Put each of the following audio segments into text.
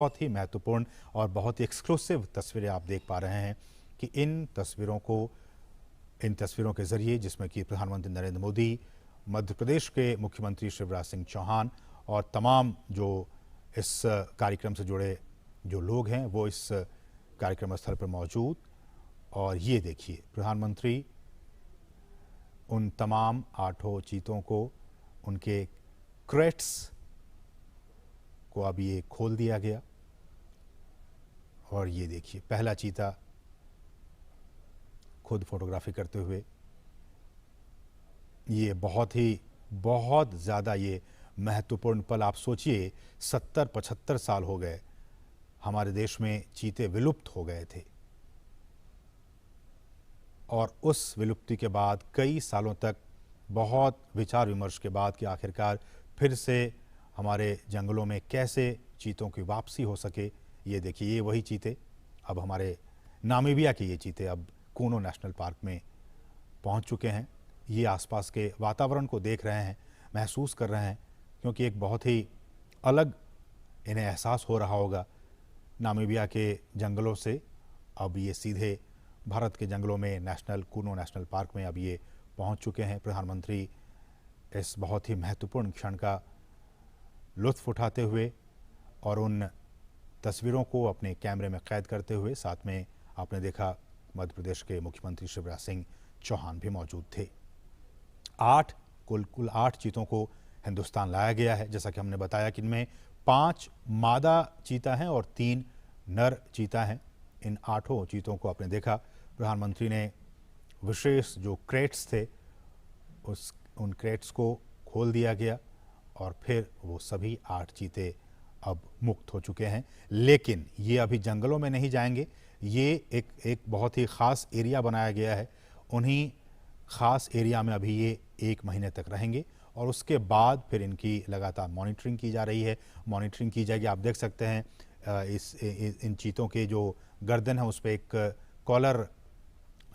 बहुत ही महत्वपूर्ण और बहुत ही एक्सक्लूसिव तस्वीरें आप देख पा रहे हैं कि इन तस्वीरों के जरिए जिसमें कि प्रधानमंत्री नरेंद्र मोदी, मध्य प्रदेश के मुख्यमंत्री शिवराज सिंह चौहान और तमाम जो इस कार्यक्रम से जुड़े जो लोग हैं वो इस कार्यक्रम स्थल पर मौजूद। और ये देखिए, प्रधानमंत्री उन तमाम 8 चीतों को, उनके क्रेट्स को अब ये खोल दिया गया। और ये देखिए, पहला चीता खुद फोटोग्राफी करते हुए। ये बहुत ज़्यादा ये महत्वपूर्ण पल। आप सोचिए, 70-75 साल हो गए हमारे देश में चीते विलुप्त हो गए थे, और उस विलुप्ति के बाद कई सालों तक बहुत विचार विमर्श के बाद कि आखिरकार फिर से हमारे जंगलों में कैसे चीतों की वापसी हो सके। ये देखिए, ये वही चीते, अब हमारे नामीबिया के ये चीते अब कूनो नेशनल पार्क में पहुंच चुके हैं। ये आसपास के वातावरण को देख रहे हैं, महसूस कर रहे हैं, क्योंकि एक बहुत ही अलग इन्हें एहसास हो रहा होगा नामीबिया के जंगलों से। अब ये सीधे भारत के जंगलों में कूनो नेशनल पार्क में अब ये पहुंच चुके हैं। प्रधानमंत्री इस बहुत ही महत्वपूर्ण क्षण का लुत्फ उठाते हुए और उन तस्वीरों को अपने कैमरे में कैद करते हुए, साथ में आपने देखा मध्य प्रदेश के मुख्यमंत्री शिवराज सिंह चौहान भी मौजूद थे। कुल 8 चीतों को हिंदुस्तान लाया गया है। जैसा कि हमने बताया कि इनमें 5 मादा चीता हैं और 3 नर चीता हैं। इन 8 चीतों को आपने देखा, प्रधानमंत्री ने विशेष जो क्रेट्स थे उन क्रेट्स को खोल दिया गया और फिर वो सभी 8 चीते अब मुक्त हो चुके हैं। लेकिन ये अभी जंगलों में नहीं जाएंगे, ये एक बहुत ही ख़ास एरिया बनाया गया है। उन्हीं ख़ास एरिया में अभी ये 1 महीने तक रहेंगे और उसके बाद फिर इनकी लगातार मॉनिटरिंग की जा रही है, मॉनिटरिंग की जाएगी। आप देख सकते हैं इन चीतों के जो गर्दन है उस पर एक कॉलर,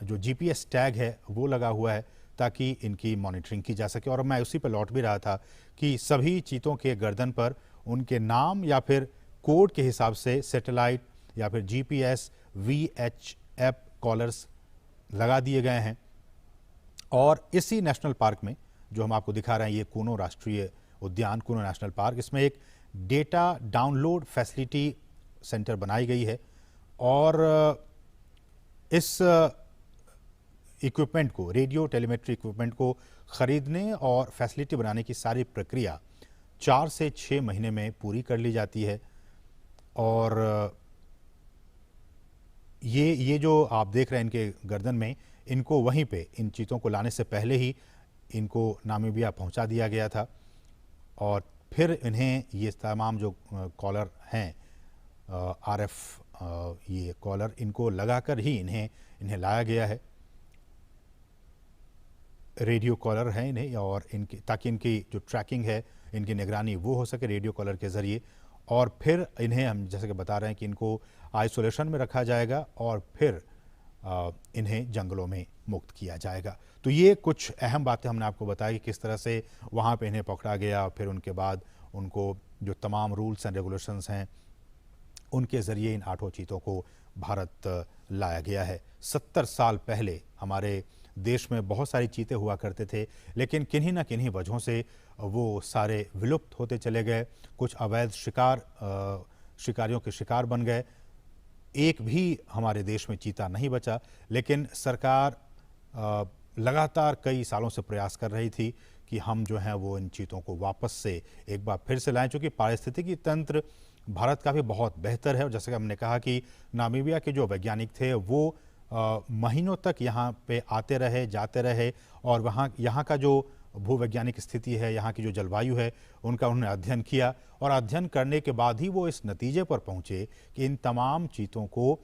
जो GPS टैग है वो लगा हुआ है ताकि इनकी मॉनिटरिंग की जा सके। और मैं उसी पर लौट भी रहा था कि सभी चीतों के गर्दन पर उनके नाम या फिर कोड के हिसाब से सैटेलाइट या फिर GPS VHF कॉलर्स लगा दिए गए हैं। और इसी नेशनल पार्क में जो हम आपको दिखा रहे हैं, ये कूनो राष्ट्रीय उद्यान, कूनो नेशनल पार्क, इसमें एक डेटा डाउनलोड फैसिलिटी सेंटर बनाई गई है। और इस इक्विपमेंट को, रेडियो टेलीमेट्री इक्विपमेंट को खरीदने और फैसिलिटी बनाने की सारी प्रक्रिया 4 से 6 महीने में पूरी कर ली जाती है। और ये जो आप देख रहे हैं इनके गर्दन में, इनको वहीं पे इन चीतों को लाने से पहले ही इनको नामीबिया पहुंचा दिया गया था और फिर इन्हें ये तमाम जो कॉलर हैं, RF ये कॉलर, इनको लगाकर ही इन्हें लाया गया है। रेडियो कॉलर है इन्हें, और इनकी ताकि इनकी जो ट्रैकिंग है, इनकी निगरानी वो हो सके रेडियो कॉलर के ज़रिए। और फिर इन्हें हम जैसे कि बता रहे हैं कि इनको आइसोलेशन में रखा जाएगा और फिर इन्हें जंगलों में मुक्त किया जाएगा। तो ये कुछ अहम बातें हमने आपको बताई कि किस तरह से वहाँ पे इन्हें पकड़ा गया, फिर उनके बाद उनको जो तमाम रूल्स एंड रेगुलेशंस हैं उनके ज़रिए इन 8 चीतों को भारत लाया गया है। 70 साल पहले हमारे देश में बहुत सारी चीते हुआ करते थे, लेकिन किन्हीं ना किन्हीं वजहों से वो सारे विलुप्त होते चले गए। कुछ अवैध शिकारियों के शिकार बन गए। एक भी हमारे देश में चीता नहीं बचा। लेकिन सरकार लगातार कई सालों से प्रयास कर रही थी कि हम जो हैं वो इन चीतों को वापस से एक बार फिर से लाएं, चूँकि पारिस्थितिकी तंत्र भारत का भी बहुत बेहतर है। और जैसे कि हमने कहा कि नामीबिया के जो वैज्ञानिक थे वो महीनों तक यहाँ पे आते रहे, जाते रहे, और यहाँ का जो भूवैज्ञानिक स्थिति है, यहाँ की जो जलवायु है, उनका उन्होंने अध्ययन किया। और अध्ययन करने के बाद ही वो इस नतीजे पर पहुँचे कि इन तमाम चीतों को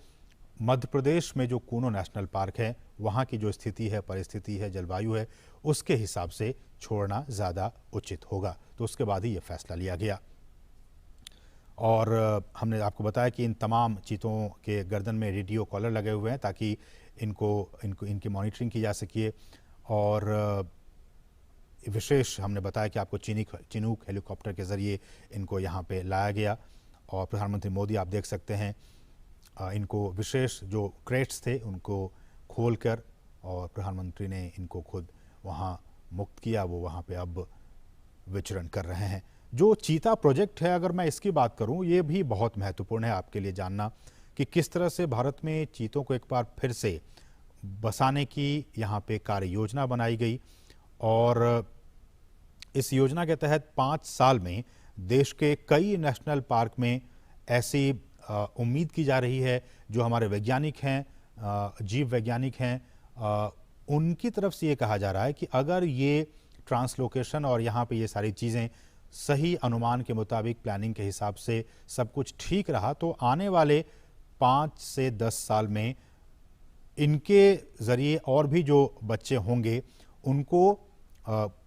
मध्य प्रदेश में जो कूनो नेशनल पार्क है, वहाँ की जो स्थिति है, परिस्थिति है, जलवायु है, उसके हिसाब से छोड़ना ज़्यादा उचित होगा। तो उसके बाद ही ये फैसला लिया गया। और हमने आपको बताया कि इन तमाम चीतों के गर्दन में रेडियो कॉलर लगे हुए हैं ताकि इनकी मॉनिटरिंग की जा सके। और विशेष हमने बताया कि आपको चिनूक हेलीकॉप्टर के ज़रिए इनको यहाँ पे लाया गया और प्रधानमंत्री मोदी आप देख सकते हैं इनको विशेष जो क्रेट्स थे उनको खोलकर और प्रधानमंत्री ने इनको खुद वहाँ मुक्त किया, वो वहाँ पे अब विचरण कर रहे हैं। जो चीता प्रोजेक्ट है, अगर मैं इसकी बात करूं, ये भी बहुत महत्वपूर्ण है आपके लिए जानना कि किस तरह से भारत में चीतों को एक बार फिर से बसाने की यहाँ पे कार्य योजना बनाई गई और इस योजना के तहत 5 साल में देश के कई नेशनल पार्क में ऐसी उम्मीद की जा रही है, जो हमारे वैज्ञानिक हैं, जीव वैज्ञानिक हैं, उनकी तरफ से ये कहा जा रहा है कि अगर ये ट्रांसलोकेशन और यहाँ पे ये सारी चीज़ें सही अनुमान के मुताबिक प्लानिंग के हिसाब से सब कुछ ठीक रहा तो आने वाले 5 से 10 साल में इनके ज़रिए और भी जो बच्चे होंगे उनको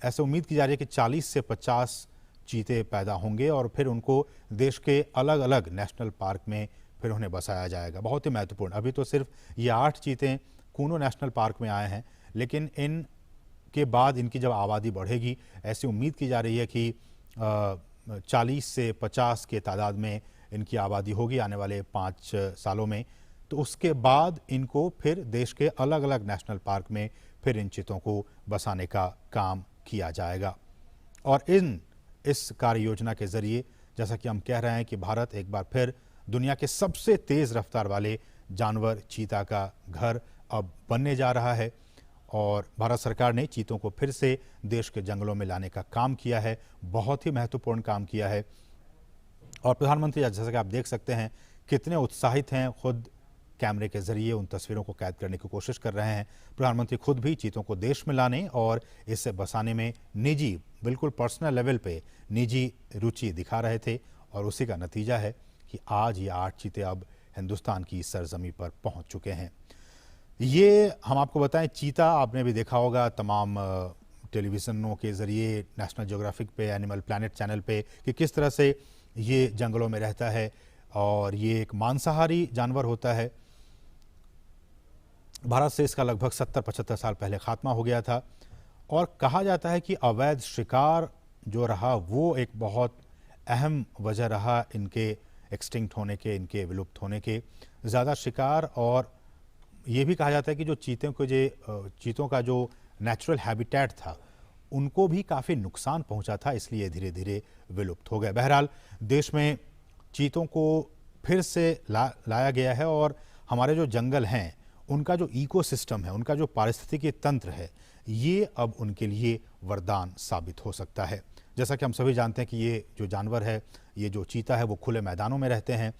ऐसे उम्मीद की जा रही है कि 40 से 50 चीते पैदा होंगे और फिर उनको देश के अलग अलग नेशनल पार्क में फिर उन्हें बसाया जाएगा। बहुत ही महत्वपूर्ण, अभी तो सिर्फ ये 8 चीते कूनो नेशनल पार्क में आए हैं, लेकिन इन के बाद इनकी जब आबादी बढ़ेगी, ऐसी उम्मीद की जा रही है कि 40 से 50 के तादाद में इनकी आबादी होगी आने वाले 5 सालों में। तो उसके बाद इनको फिर देश के अलग अलग नेशनल पार्क में फिर इन चीतों को बसाने का काम किया जाएगा। और इस कार्य योजना के ज़रिए जैसा कि हम कह रहे हैं कि भारत एक बार फिर दुनिया के सबसे तेज़ रफ्तार वाले जानवर चीता का घर अब बनने जा रहा है और भारत सरकार ने चीतों को फिर से देश के जंगलों में लाने का काम किया है, बहुत ही महत्वपूर्ण काम किया है। और प्रधानमंत्री जैसा कि आप देख सकते हैं कितने उत्साहित हैं, खुद कैमरे के जरिए उन तस्वीरों को कैद करने की कोशिश कर रहे हैं। प्रधानमंत्री खुद भी चीतों को देश में लाने और इसे बसाने में निजी, बिल्कुल पर्सनल लेवल पे निजी रुचि दिखा रहे थे और उसी का नतीजा है कि आज ये 8 चीते अब हिंदुस्तान की सरजमी पर पहुंच चुके हैं। ये हम आपको बताएं, चीता आपने भी देखा होगा तमाम टेलीविज़नों के ज़रिए, नेशनल ज्योग्राफिक पे, एनिमल प्लैनेट चैनल पे, कि किस तरह से ये जंगलों में रहता है और ये एक मांसाहारी जानवर होता है। भारत से इसका लगभग 70-75 साल पहले खात्मा हो गया था और कहा जाता है कि अवैध शिकार जो रहा वो एक बहुत अहम वजह रहा इनके एक्सटिंक्ट होने के, इनके विलुप्त होने के। ज़्यादा शिकार और ये भी कहा जाता है कि जो चीतों का जो नेचुरल हैबिटेट था उनको भी काफ़ी नुकसान पहुंचा था, इसलिए धीरे धीरे विलुप्त हो गए। बहरहाल देश में चीतों को फिर से लाया गया है और हमारे जो जंगल हैं उनका जो इकोसिस्टम है, उनका जो पारिस्थितिकी तंत्र है, ये अब उनके लिए वरदान साबित हो सकता है। जैसा कि हम सभी जानते हैं कि ये जो जानवर है, ये जो चीता है, वो खुले मैदानों में रहते हैं।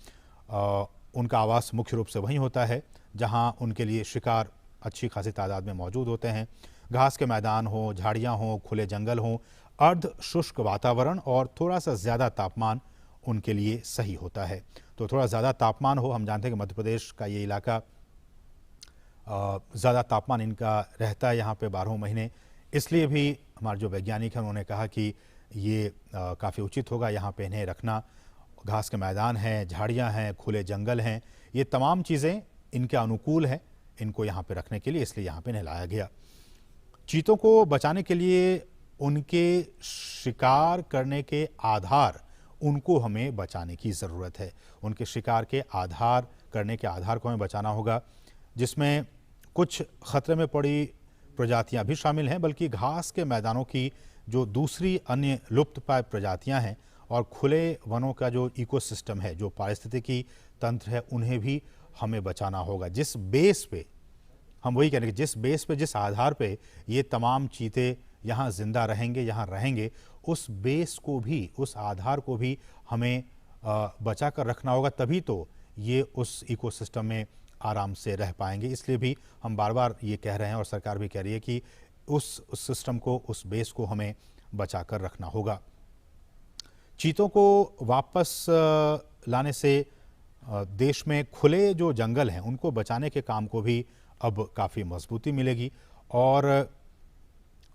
उनका आवास मुख्य रूप से वहीं होता है जहां उनके लिए शिकार अच्छी खासी तादाद में मौजूद होते हैं। घास के मैदान हो, झाड़ियां हो, खुले जंगल हो, अर्ध शुष्क वातावरण और थोड़ा सा ज़्यादा तापमान उनके लिए सही होता है। तो थोड़ा ज़्यादा तापमान हो, हम जानते हैं कि मध्य प्रदेश का ये इलाका ज़्यादा तापमान इनका रहता है यहाँ पे 12 महीने, इसलिए भी हमारे जो वैज्ञानिक हैं उन्होंने कहा कि ये काफ़ी उचित होगा यहाँ पे इन्हें रखना। घास के मैदान हैं, झाड़ियाँ हैं, खुले जंगल हैं, ये तमाम चीज़ें इनके अनुकूल हैं इनको यहाँ पे रखने के लिए, इसलिए यहाँ पे इन्हें लाया गया। चीतों को बचाने के लिए उनके शिकार करने के आधार, उनको हमें बचाने की ज़रूरत है। उनके शिकार के आधार करने के आधार को हमें बचाना होगा, जिसमें कुछ खतरे में पड़ी प्रजातियां भी शामिल हैं, बल्कि घास के मैदानों की जो दूसरी अन्य लुप्त प्राय प्रजातियां हैं और खुले वनों का जो इकोसिस्टम है, जो पारिस्थितिकी तंत्र है, उन्हें भी हमें बचाना होगा। जिस बेस पे हम वही कह रहे हैं कि जिस बेस पे, जिस आधार पे ये तमाम चीते यहाँ जिंदा रहेंगे, यहाँ रहेंगे, उस बेस को भी, उस आधार को भी हमें बचा कर रखना होगा, तभी तो ये उस इकोसिस्टम में आराम से रह पाएंगे। इसलिए भी हम बार बार ये कह रहे हैं और सरकार भी कह रही है कि उस सिस्टम को, उस बेस को हमें बचा कर रखना होगा। चीतों को वापस लाने से देश में खुले जो जंगल हैं उनको बचाने के काम को भी अब काफ़ी मजबूती मिलेगी। और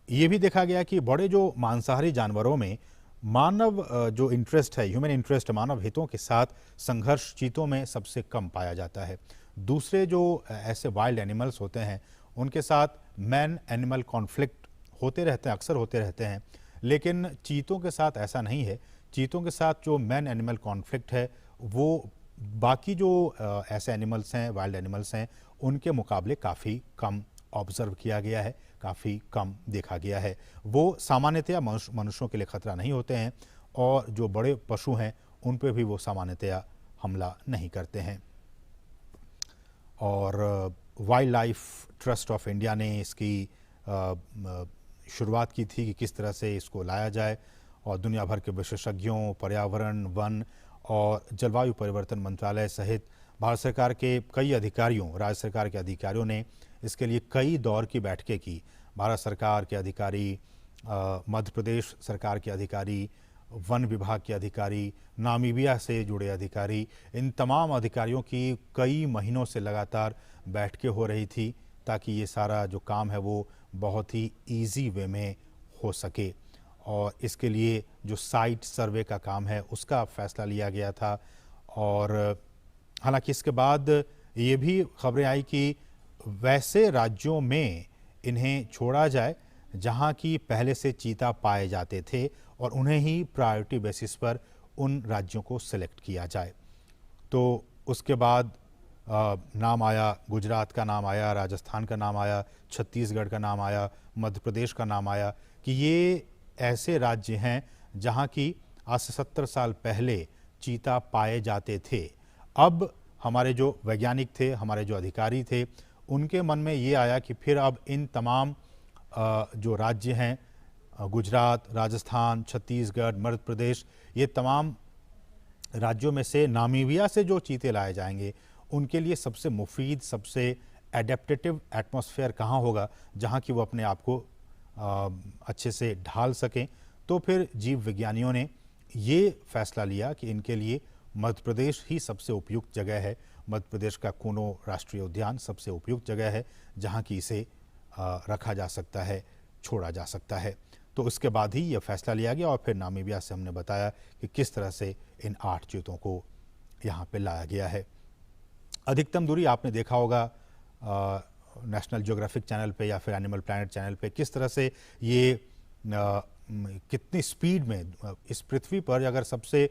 ये भी देखा गया कि बड़े जो मांसाहारी जानवरों में मानव जो इंटरेस्ट है, ह्यूमन इंटरेस्ट, मानव हितों के साथ संघर्ष चीतों में सबसे कम पाया जाता है। दूसरे जो ऐसे वाइल्ड एनिमल्स होते हैं उनके साथ मैन एनिमल कॉन्फ्लिक्ट होते रहते हैं, अक्सर होते रहते हैं, लेकिन चीतों के साथ ऐसा नहीं है। चीतों के साथ जो मैन एनिमल कॉन्फ्लिक्ट है वो बाकी जो ऐसे एनिमल्स हैं, वाइल्ड एनिमल्स हैं, उनके मुकाबले काफ़ी कम ऑब्जर्व किया गया है, काफ़ी कम देखा गया है। वो सामान्यतया मनुष्यों के लिए खतरा नहीं होते हैं और जो बड़े पशु हैं उन पे भी वो सामान्यतया हमला नहीं करते हैं। और wild life trust of India ने इसकी शुरुआत की थी कि किस तरह से इसको लाया जाए, और दुनिया भर के विशेषज्ञों, पर्यावरण, वन और जलवायु परिवर्तन मंत्रालय सहित भारत सरकार के कई अधिकारियों, राज्य सरकार के अधिकारियों ने इसके लिए कई दौर की बैठकें की। भारत सरकार के अधिकारी, मध्य प्रदेश सरकार के अधिकारी, वन विभाग के अधिकारी, नामीबिया से जुड़े अधिकारी, इन तमाम अधिकारियों की कई महीनों से लगातार बैठकें हो रही थी ताकि ये सारा जो काम है वो बहुत ही इजी वे में हो सके। और इसके लिए जो साइट सर्वे का काम है उसका फैसला लिया गया था। और हालांकि इसके बाद ये भी खबरें आई कि वैसे राज्यों में इन्हें छोड़ा जाए जहां की पहले से चीता पाए जाते थे और उन्हें ही प्रायोरिटी बेसिस पर उन राज्यों को सिलेक्ट किया जाए। तो उसके बाद नाम आया, गुजरात का नाम आया, राजस्थान का नाम आया, छत्तीसगढ़ का नाम आया, मध्य प्रदेश का नाम आया कि ये ऐसे राज्य हैं जहां की आज से 70 साल पहले चीता पाए जाते थे। अब हमारे जो वैज्ञानिक थे, हमारे जो अधिकारी थे, उनके मन में ये आया कि फिर अब इन तमाम जो राज्य हैं, गुजरात, राजस्थान, छत्तीसगढ़, मध्य प्रदेश, ये तमाम राज्यों में से नामीबिया से जो चीते लाए जाएंगे उनके लिए सबसे मुफीद, सबसे एडेप्टेटिव एटमॉस्फेयर कहाँ होगा जहाँ कि वो अपने आप को अच्छे से ढाल सकें। तो फिर जीव विज्ञानियों ने ये फैसला लिया कि इनके लिए मध्य प्रदेश ही सबसे उपयुक्त जगह है। मध्य प्रदेश का कूनो राष्ट्रीय उद्यान सबसे उपयुक्त जगह है जहाँ की इसे रखा जा सकता है, छोड़ा जा सकता है। तो उसके बाद ही यह फैसला लिया गया और फिर नामीबिया से हमने बताया कि किस तरह से इन 8 चीतों को यहाँ पे लाया गया है। अधिकतम दूरी आपने देखा होगा नेशनल ज्योग्राफिक चैनल पे या फिर एनिमल प्लैनेट चैनल पे, किस तरह से ये कितनी स्पीड में इस पृथ्वी पर अगर सबसे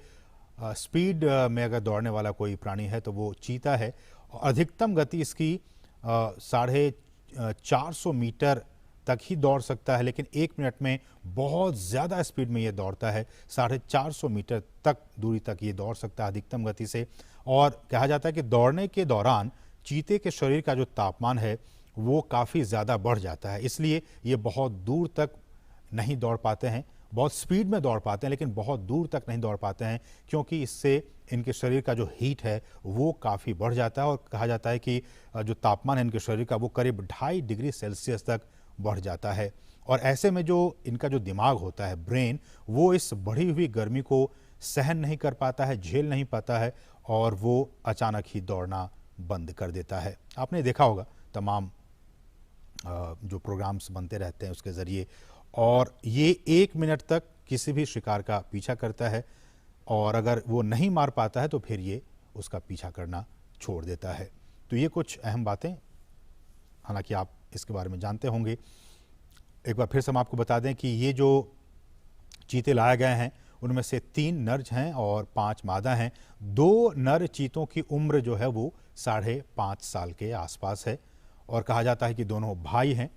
स्पीड में अगर दौड़ने वाला कोई प्राणी है तो वो चीता है। अधिकतम गति इसकी 450 मीटर तक ही दौड़ सकता है, लेकिन 1 मिनट में बहुत ज़्यादा स्पीड में ये दौड़ता है। 450 मीटर तक दूरी तक ये दौड़ सकता है अधिकतम गति से। और कहा जाता है कि दौड़ने के दौरान चीते के शरीर का जो तापमान है वो काफ़ी ज़्यादा बढ़ जाता है, इसलिए ये बहुत दूर तक नहीं दौड़ पाते हैं। बहुत स्पीड में दौड़ पाते हैं लेकिन बहुत दूर तक नहीं दौड़ पाते हैं, क्योंकि इससे इनके शरीर का जो हीट है वो काफ़ी बढ़ जाता है। और कहा जाता है कि जो तापमान है इनके शरीर का वो करीब 2.5 डिग्री सेल्सियस तक बढ़ जाता है। और ऐसे में जो इनका जो दिमाग होता है, ब्रेन, वो इस बढ़ी हुई गर्मी को सहन नहीं कर पाता है, झेल नहीं पाता है और वो अचानक ही दौड़ना बंद कर देता है। आपने देखा होगा तमाम जो प्रोग्राम्स बनते रहते हैं उसके ज़रिए, और ये 1 मिनट तक किसी भी शिकार का पीछा करता है और अगर वो नहीं मार पाता है तो फिर ये उसका पीछा करना छोड़ देता है। तो ये कुछ अहम बातें, हालांकि आप इसके बारे में जानते होंगे। एक बार फिर से हम आपको बता दें कि ये जो चीते लाए गए हैं उनमें से 3 नर हैं और 5 मादा हैं। 2 नर चीतों की उम्र जो है वो 5.5 साल के आसपास है और कहा जाता है कि दोनों भाई हैं।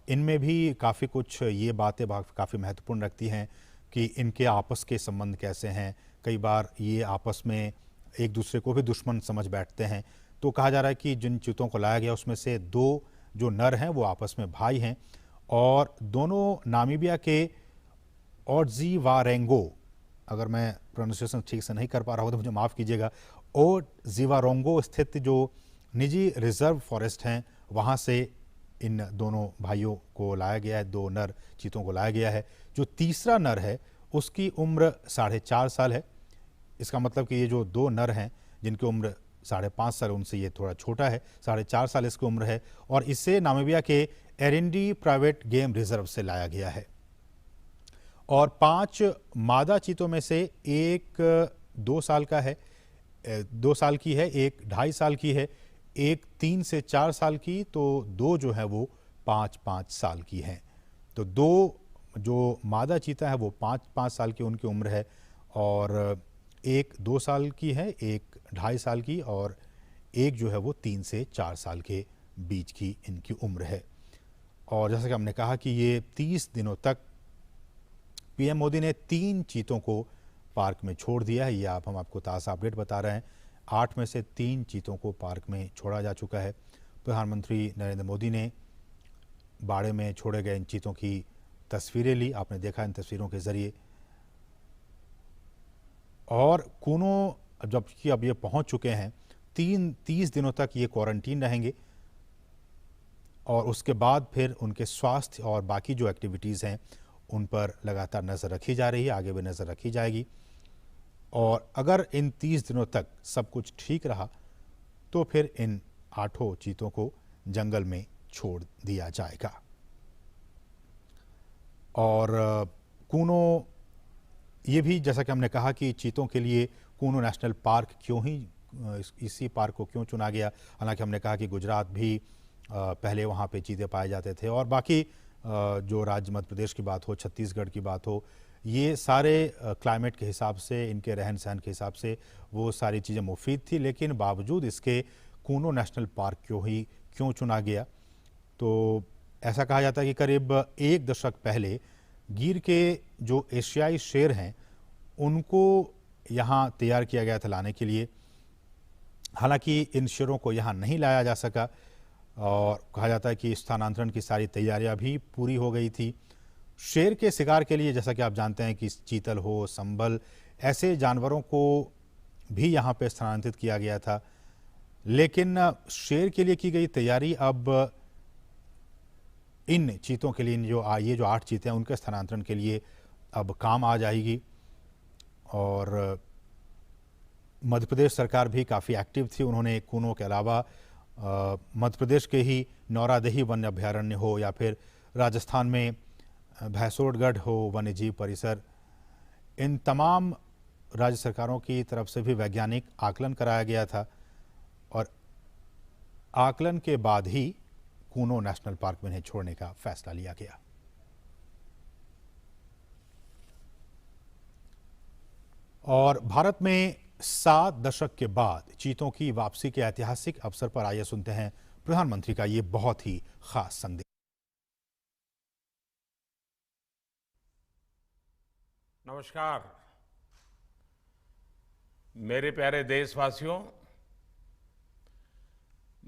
इनमें भी काफ़ी कुछ ये बातें काफ़ी महत्वपूर्ण रखती हैं कि इनके आपस के संबंध कैसे हैं। कई बार ये आपस में एक दूसरे को भी दुश्मन समझ बैठते हैं। तो कहा जा रहा है कि जिन चीतों को लाया गया उसमें से 2 जो नर हैं वो आपस में भाई हैं और दोनों नामीबिया के ओडजीवारेंगो, अगर मैं प्रोनाउंसिएशन ठीक से नहीं कर पा रहा हूँ तो मुझे माफ़ कीजिएगा, ओडजीवारेंगो स्थित जो निजी रिजर्व फॉरेस्ट हैं वहाँ से इन दोनों भाइयों को लाया गया है। 2 नर चीतों को लाया गया है। जो तीसरा नर है उसकी उम्र 4.5 साल है। इसका मतलब कि ये जो 2 नर हैं जिनकी उम्र 5.5 साल, उनसे ये थोड़ा छोटा है, 4.5 साल इसकी उम्र है और इसे नामीबिया के एरिंडी प्राइवेट गेम रिजर्व से लाया गया है। और 5 मादा चीतों में से एक 2 साल का है, 2 साल की है, एक 2.5 साल की है, एक 3 से 4 साल की, तो 2 जो है वो 5-5 साल की हैं। तो 2 जो मादा चीता है वो 5-5 साल की उनकी उम्र है और एक 2 साल की है, एक 2.5 साल की और एक जो है वो 3 से 4 साल के बीच की इनकी उम्र है। और जैसा कि हमने कहा कि ये 30 दिनों तक पीएम मोदी ने 3 चीतों को पार्क में छोड़ दिया है। ये हम आपको ताज़ा अपडेट बता रहे हैं। 8 में से 3 चीतों को पार्क में छोड़ा जा चुका है। प्रधानमंत्री नरेंद्र मोदी ने बाड़े में छोड़े गए इन चीतों की तस्वीरें ली, आपने देखा इन तस्वीरों के ज़रिए। और कूनो जबकि अब ये पहुंच चुके हैं, 30 दिनों तक ये क्वारंटीन रहेंगे और उसके बाद फिर उनके स्वास्थ्य और बाकी जो एक्टिविटीज़ हैं उन पर लगातार नज़र रखी जा रही है, आगे भी नज़र रखी जाएगी। और अगर इन 30 दिनों तक सब कुछ ठीक रहा तो फिर इन 8 चीतों को जंगल में छोड़ दिया जाएगा। और कूनो ये भी जैसा कि हमने कहा कि चीतों के लिए कूनो नेशनल पार्क क्यों ही इसी पार्क को क्यों चुना गया। हालांकि हमने कहा कि गुजरात भी पहले वहाँ पे चीते पाए जाते थे और बाकी जो राज्य मध्य प्रदेश की बात हो, छत्तीसगढ़ की बात हो, ये सारे क्लाइमेट के हिसाब से, इनके रहन सहन के हिसाब से वो सारी चीज़ें मुफीद थी। लेकिन बावजूद इसके कूनो नेशनल पार्क क्यों चुना गया, तो ऐसा कहा जाता है कि करीब 1 दशक पहले गिर के जो एशियाई शेर हैं उनको यहाँ तैयार किया गया था लाने के लिए। हालांकि इन शेरों को यहाँ नहीं लाया जा सका और कहा जाता है कि स्थानांतरण की सारी तैयारियां भी पूरी हो गई थी। शेर के शिकार के लिए जैसा कि आप जानते हैं कि चीतल हो, संभल, ऐसे जानवरों को भी यहाँ पे स्थानांतरित किया गया था। लेकिन शेर के लिए की गई तैयारी अब इन चीतों के लिए, ये जो 8 चीते हैं उनके स्थानांतरण के लिए अब काम आ जाएगी। और मध्य प्रदेश सरकार भी काफ़ी एक्टिव थी। उन्होंने कूनो के अलावा मध्य प्रदेश के ही नौरादेही वन्य अभ्यारण्य हो या फिर राजस्थान में भैंसोड़गढ़ हो वन्य जीव परिसर, इन तमाम राज्य सरकारों की तरफ से भी वैज्ञानिक आकलन कराया गया था और आकलन के बाद ही कूनो नेशनल पार्क में इन्हें छोड़ने का फैसला लिया गया। और भारत में 7 दशक के बाद चीतों की वापसी के ऐतिहासिक अवसर पर आइए सुनते हैं प्रधानमंत्री का ये बहुत ही खास संदेश। नमस्कार मेरे प्यारे देशवासियों,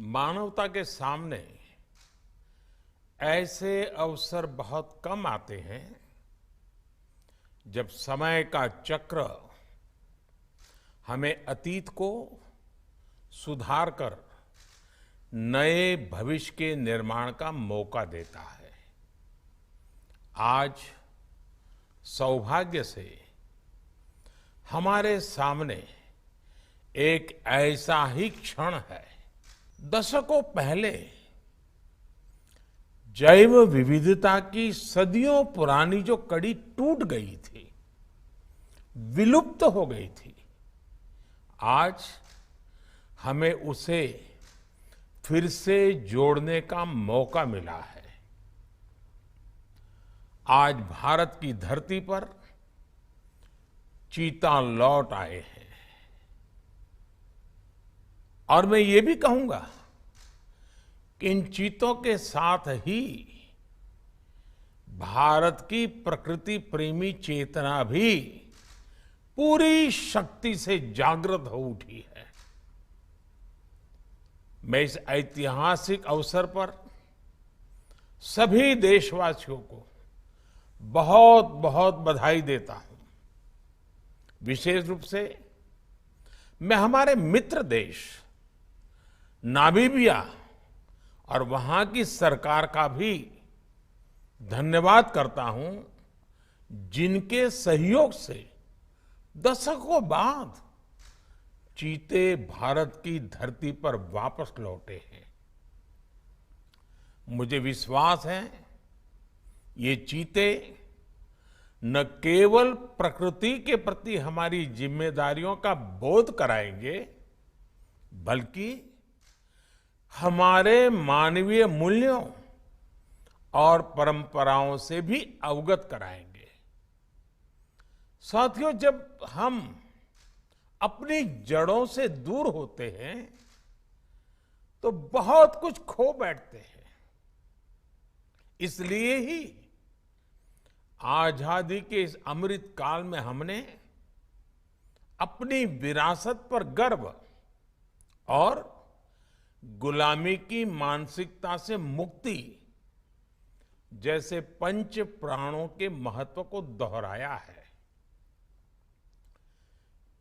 मानवता के सामने ऐसे अवसर बहुत कम आते हैं जब समय का चक्र हमें अतीत को सुधार कर नए भविष्य के निर्माण का मौका देता है। आज सौभाग्य से हमारे सामने एक ऐसा ही क्षण है। दशकों पहले जैव विविधता की सदियों पुरानी जो कड़ी टूट गई थी, विलुप्त हो गई थी, आज हमें उसे फिर से जोड़ने का मौका मिला है। आज भारत की धरती पर चीता लौट आए हैं और मैं ये भी कहूंगा कि इन चीतों के साथ ही भारत की प्रकृति प्रेमी चेतना भी पूरी शक्ति से जागृत हो उठी है। मैं इस ऐतिहासिक अवसर पर सभी देशवासियों को बहुत बहुत बधाई देता हूं। विशेष रूप से मैं हमारे मित्र देश नामीबिया और वहां की सरकार का भी धन्यवाद करता हूं, जिनके सहयोग से दशकों बाद चीते भारत की धरती पर वापस लौटे हैं। मुझे विश्वास है ये चीते न केवल प्रकृति के प्रति हमारी जिम्मेदारियों का बोध कराएंगे, बल्कि हमारे मानवीय मूल्यों और परंपराओं से भी अवगत कराएंगे। साथियों, जब हम अपनी जड़ों से दूर होते हैं तो बहुत कुछ खो बैठते हैं। इसलिए ही आजादी के इस अमृत काल में हमने अपनी विरासत पर गर्व और गुलामी की मानसिकता से मुक्ति जैसे पंच प्राणों के महत्व को दोहराया है।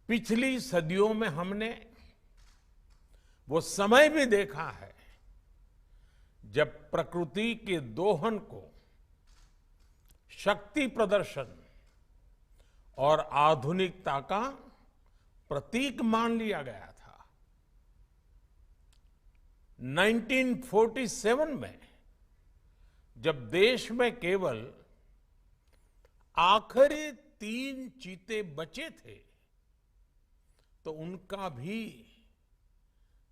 पिछली सदियों में हमने वो समय भी देखा है जब प्रकृति के दोहन को शक्ति प्रदर्शन और आधुनिकता का प्रतीक मान लिया गया था। 1947 में जब देश में केवल आखिरी 3 चीते बचे थे तो उनका भी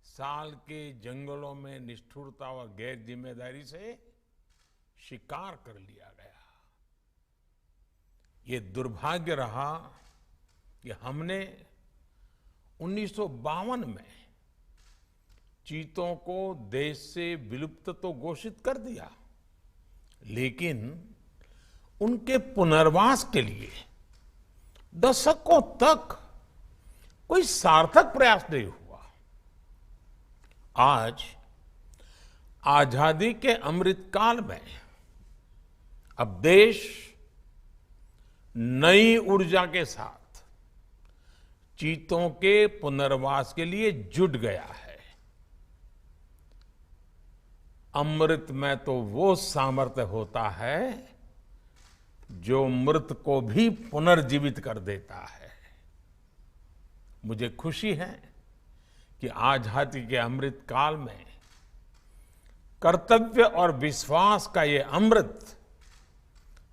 साल के जंगलों में निष्ठुरता और गैर जिम्मेदारी से शिकार कर लिया गया। ये दुर्भाग्य रहा कि हमने 1952 में चीतों को देश से विलुप्त तो घोषित कर दिया, लेकिन उनके पुनर्वास के लिए दशकों तक कोई सार्थक प्रयास नहीं हुआ। आज आजादी के अमृत काल में अब देश नई ऊर्जा के साथ चीतों के पुनर्वास के लिए जुट गया है। अमृत में तो वो सामर्थ्य होता है जो मृत को भी पुनर्जीवित कर देता है। मुझे खुशी है कि आजादी के अमृत काल में कर्तव्य और विश्वास का ये अमृत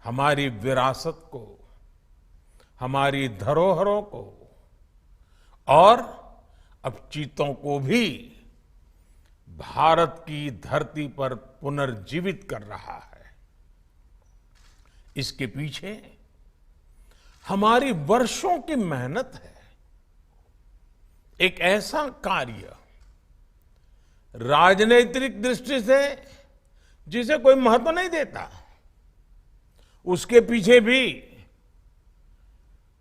हमारी विरासत को, हमारी धरोहरों को और अब चीतों को भी भारत की धरती पर पुनर्जीवित कर रहा है। इसके पीछे हमारी वर्षों की मेहनत है। एक ऐसा कार्य राजनीतिक दृष्टि से जिसे कोई महत्व नहीं देता, उसके पीछे भी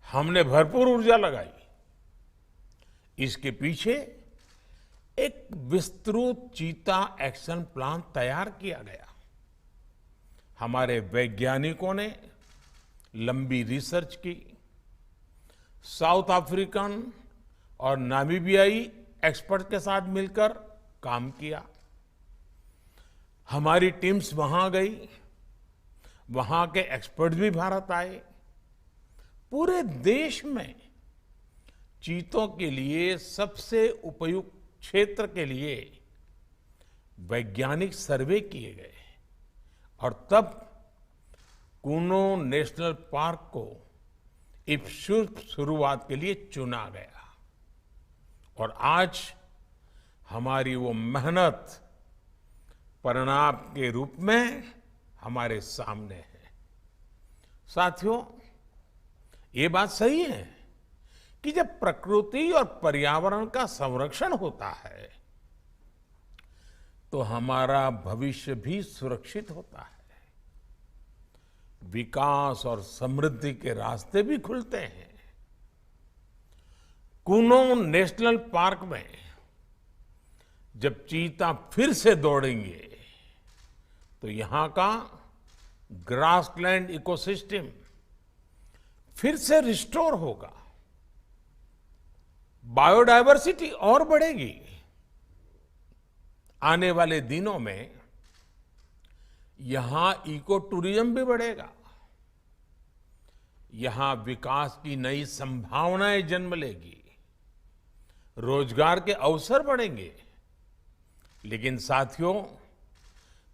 हमने भरपूर ऊर्जा लगाई। इसके पीछे एक विस्तृत चीता एक्शन प्लान तैयार किया गया। हमारे वैज्ञानिकों ने लंबी रिसर्च की, साउथ अफ्रीकन और नामीबियाई एक्सपर्ट के साथ मिलकर काम किया। हमारी टीम्स वहां गई, वहां के एक्सपर्ट भी भारत आए। पूरे देश में चीतों के लिए सबसे उपयुक्त क्षेत्र के लिए वैज्ञानिक सर्वे किए गए और तब कूनो नेशनल पार्क को इस शुभ शुरुआत के लिए चुना गया। और आज हमारी वो मेहनत परिणाम के रूप में हमारे सामने है। साथियों, ये बात सही है कि जब प्रकृति और पर्यावरण का संरक्षण होता है तो हमारा भविष्य भी सुरक्षित होता है, विकास और समृद्धि के रास्ते भी खुलते हैं। कूनो नेशनल पार्क में जब चीता फिर से दौड़ेंगे तो यहां का ग्रासलैंड इकोसिस्टम फिर से रिस्टोर होगा, बायोडायवर्सिटी और बढ़ेगी। आने वाले दिनों में यहां इको टूरिज्म भी बढ़ेगा, यहां विकास की नई संभावनाएं जन्म लेगी, रोजगार के अवसर बढ़ेंगे। लेकिन साथियों,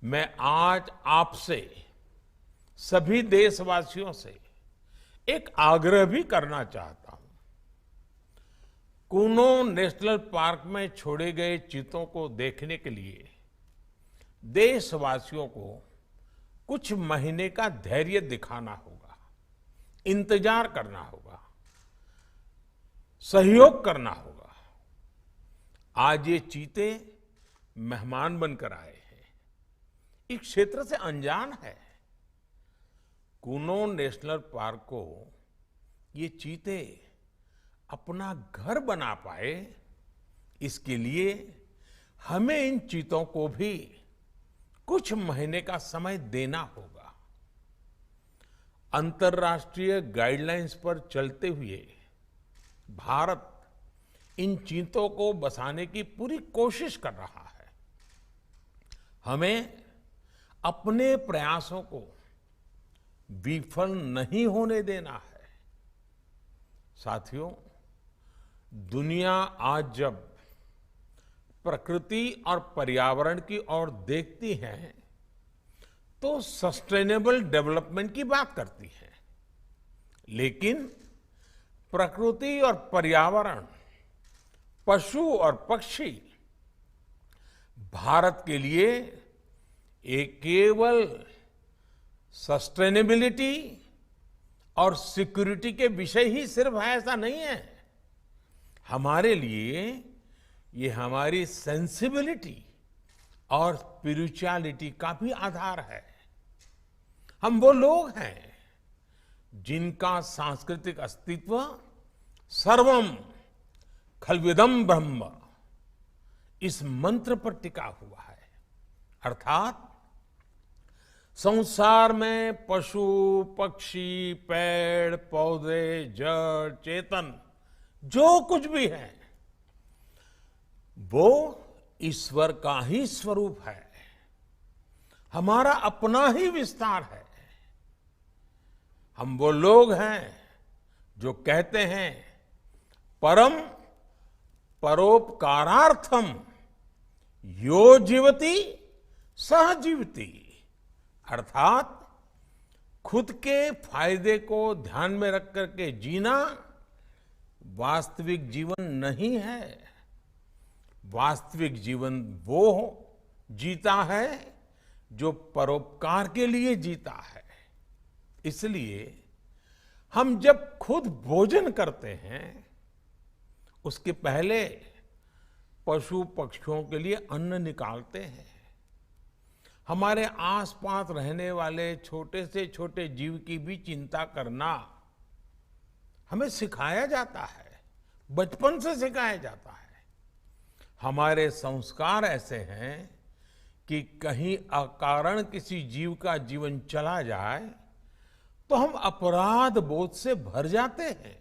मैं आज आपसे सभी देशवासियों से एक आग्रह भी करना चाहता हूं। कूनो नेशनल पार्क में छोड़े गए चीतों को देखने के लिए देशवासियों को कुछ महीने का धैर्य दिखाना होगा, इंतजार करना होगा। सहयोग करना होगा। आज ये चीते मेहमान बनकर आए हैं, इस क्षेत्र से अनजान है। कूनो नेशनल पार्क को ये चीते अपना घर बना पाए, इसके लिए हमें इन चीतों को भी कुछ महीने का समय देना होगा। अंतर्राष्ट्रीय गाइडलाइंस पर चलते हुए भारत इन चीतों को बसाने की पूरी कोशिश कर रहा है। हमें अपने प्रयासों को विफल नहीं होने देना है। साथियों, दुनिया आज जब प्रकृति और पर्यावरण की ओर देखती है तो सस्टेनेबल डेवलपमेंट की बात करती है, लेकिन प्रकृति और पर्यावरण, पशु और पक्षी भारत के लिए एक केवल सस्टेनेबिलिटी और सिक्योरिटी के विषय ही सिर्फ है ऐसा नहीं है। हमारे लिए ये हमारी सेंसिबिलिटी और स्पिरिचुअलिटी का भी आधार है। हम वो लोग हैं जिनका सांस्कृतिक अस्तित्व सर्वम खल्विदम ब्रह्म इस मंत्र पर टिका हुआ है। अर्थात संसार में पशु, पक्षी, पेड़, पौधे, जड़, चेतन जो कुछ भी है वो ईश्वर का ही स्वरूप है, हमारा अपना ही विस्तार है। हम वो लोग हैं जो कहते हैं परम परोपकारार्थम यो जीवति सह जीवति, अर्थात खुद के फायदे को ध्यान में रख करके जीना वास्तविक जीवन नहीं है। वास्तविक जीवन वो जीता है जो परोपकार के लिए जीता है। इसलिए हम जब खुद भोजन करते हैं उसके पहले पशु पक्षियों के लिए अन्न निकालते हैं। हमारे आसपास रहने वाले छोटे से छोटे जीव की भी चिंता करना हमें सिखाया जाता है, बचपन से सिखाया जाता है। हमारे संस्कार ऐसे हैं कि कहीं अकारण किसी जीव का जीवन चला जाए तो हम अपराध बोध से भर जाते हैं।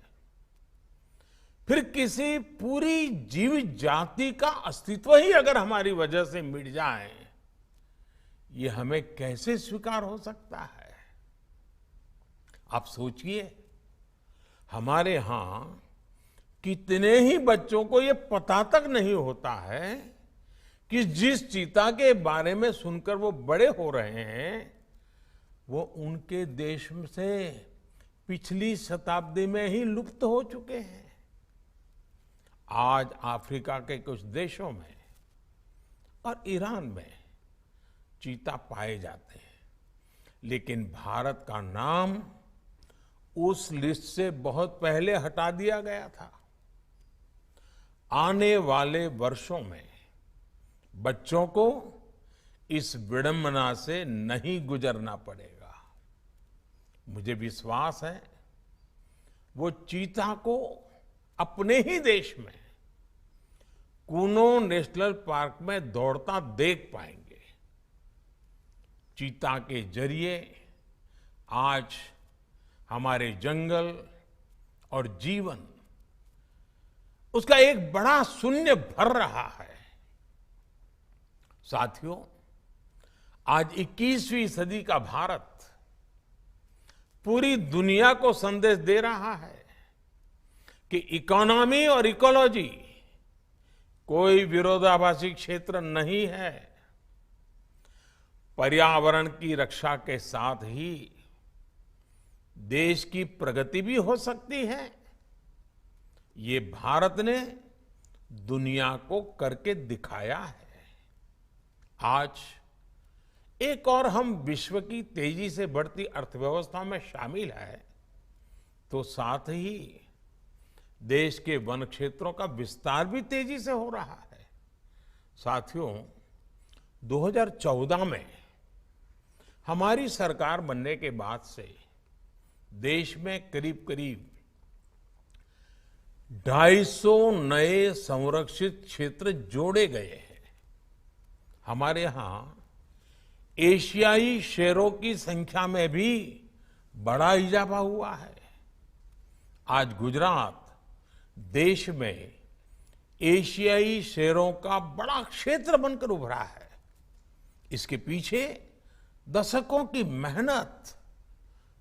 फिर किसी पूरी जीव जाति का अस्तित्व ही अगर हमारी वजह से मिट जाए, ये हमें कैसे स्वीकार हो सकता है? आप सोचिए, हमारे यहां कितने ही बच्चों को ये पता तक नहीं होता है कि जिस चीता के बारे में सुनकर वो बड़े हो रहे हैं वो उनके देश से पिछली शताब्दी में ही लुप्त हो चुके हैं। आज अफ्रीका के कुछ देशों में और ईरान में चीता पाए जाते हैं, लेकिन भारत का नाम उस लिस्ट से बहुत पहले हटा दिया गया था। आने वाले वर्षों में बच्चों को इस विडंबना से नहीं गुजरना पड़ेगा। मुझे विश्वास है वो चीता को अपने ही देश में कूनो नेशनल पार्क में दौड़ता देख पाएंगे। चीता के जरिए आज हमारे जंगल और जीवन उसका एक बड़ा शून्य भर रहा है। साथियों, आज 21वीं सदी का भारत पूरी दुनिया को संदेश दे रहा है कि इकोनॉमी और इकोलॉजी कोई विरोधाभासी क्षेत्र नहीं है। पर्यावरण की रक्षा के साथ ही देश की प्रगति भी हो सकती है। ये भारत ने दुनिया को करके दिखाया है। आज एक और हम विश्व की तेजी से बढ़ती अर्थव्यवस्था में शामिल है, तो साथ ही देश के वन क्षेत्रों का विस्तार भी तेजी से हो रहा है। साथियों, 2014 में हमारी सरकार बनने के बाद से देश में करीब करीब 250 नए संरक्षित क्षेत्र जोड़े गए हैं। हमारे यहां एशियाई शेरों की संख्या में भी बड़ा इजाफा हुआ है। आज गुजरात देश में एशियाई शेरों का बड़ा क्षेत्र बनकर उभरा है। इसके पीछे दशकों की मेहनत,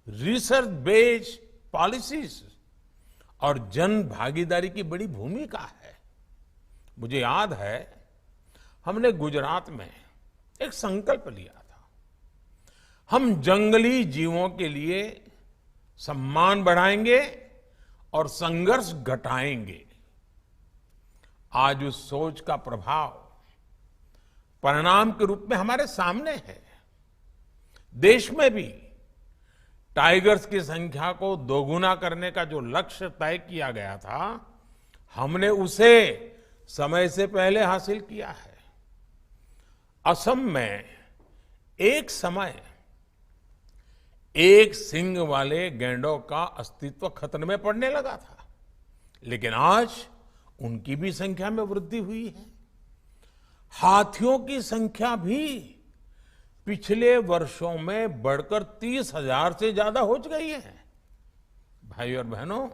रिसर्च बेस्ड पॉलिसीज और जन भागीदारी की बड़ी भूमिका है। मुझे याद है, हमने गुजरात में एक संकल्प लिया था। हम जंगली जीवों के लिए सम्मान बढ़ाएंगे और संघर्ष घटाएंगे। आज उस सोच का प्रभाव परिणाम के रूप में हमारे सामने है। देश में भी टाइगर्स की संख्या को दोगुना करने का जो लक्ष्य तय किया गया था, हमने उसे समय से पहले हासिल किया है। असम में एक समय एक सींग वाले गैंडों का अस्तित्व खतरे में पड़ने लगा था, लेकिन आज उनकी भी संख्या में वृद्धि हुई है। हाथियों की संख्या भी पिछले वर्षों में बढ़कर 30,000 से ज्यादा हो गई है। भाई और बहनों,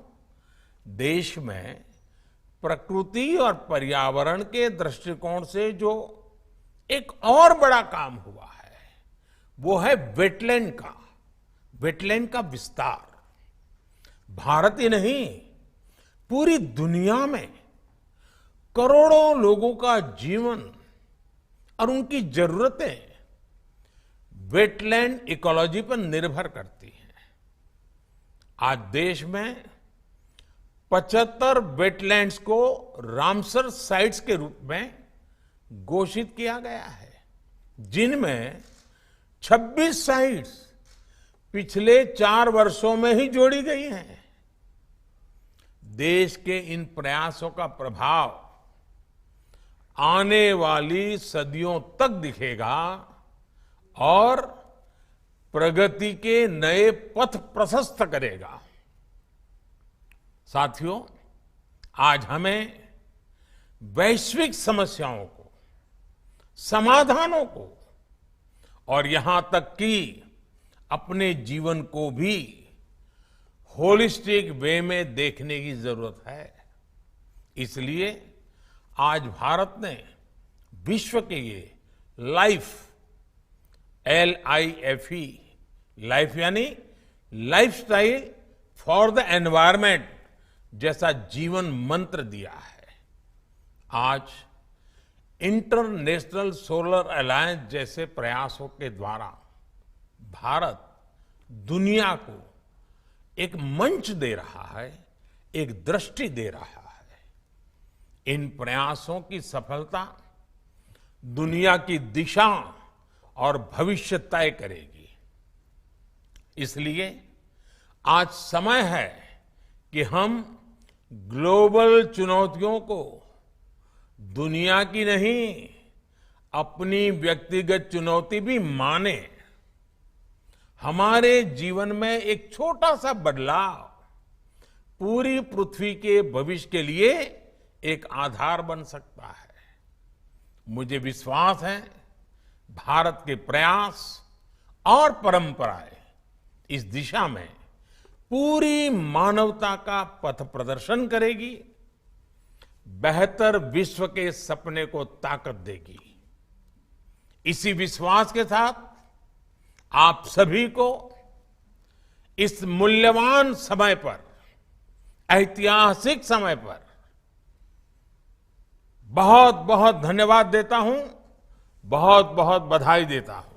देश में प्रकृति और पर्यावरण के दृष्टिकोण से जो एक और बड़ा काम हुआ है, वो है वेटलैंड का विस्तार। भारत ही नहीं, पूरी दुनिया में करोड़ों लोगों का जीवन और उनकी जरूरतें वेटलैंड इकोलॉजी पर निर्भर करती हैं। आज देश में 75 वेटलैंड्स को रामसर साइट्स के रूप में घोषित किया गया है, जिनमें 26 साइट्स पिछले 4 वर्षों में ही जोड़ी गई हैं। देश के इन प्रयासों का प्रभाव आने वाली सदियों तक दिखेगा और प्रगति के नए पथ प्रशस्त करेगा। साथियों, आज हमें वैश्विक समस्याओं को, समाधानों को और यहां तक कि अपने जीवन को भी होलिस्टिक वे में देखने की जरूरत है। इसलिए आज भारत ने विश्व के ये LIFE, लाइफ यानी लाइफस्टाइल फॉर द एनवायरमेंट जैसा जीवन मंत्र दिया है। आज इंटरनेशनल सोलर अलायंस जैसे प्रयासों के द्वारा भारत दुनिया को एक मंच दे रहा है, एक दृष्टि दे रहा है। इन प्रयासों की सफलता दुनिया की दिशा और भविष्य तय करेगी। इसलिए आज समय है कि हम ग्लोबल चुनौतियों को दुनिया की नहीं, अपनी व्यक्तिगत चुनौती भी माने। हमारे जीवन में एक छोटा सा बदलाव पूरी पृथ्वी के भविष्य के लिए एक आधार बन सकता है। मुझे विश्वास है, भारत के प्रयास और परंपराएं इस दिशा में पूरी मानवता का पथ प्रदर्शन करेगी, बेहतर विश्व के सपने को ताकत देगी। इसी विश्वास के साथ आप सभी को इस मूल्यवान समय पर, ऐतिहासिक समय पर बहुत बहुत धन्यवाद देता हूं, बहुत बहुत बधाई देता हूं।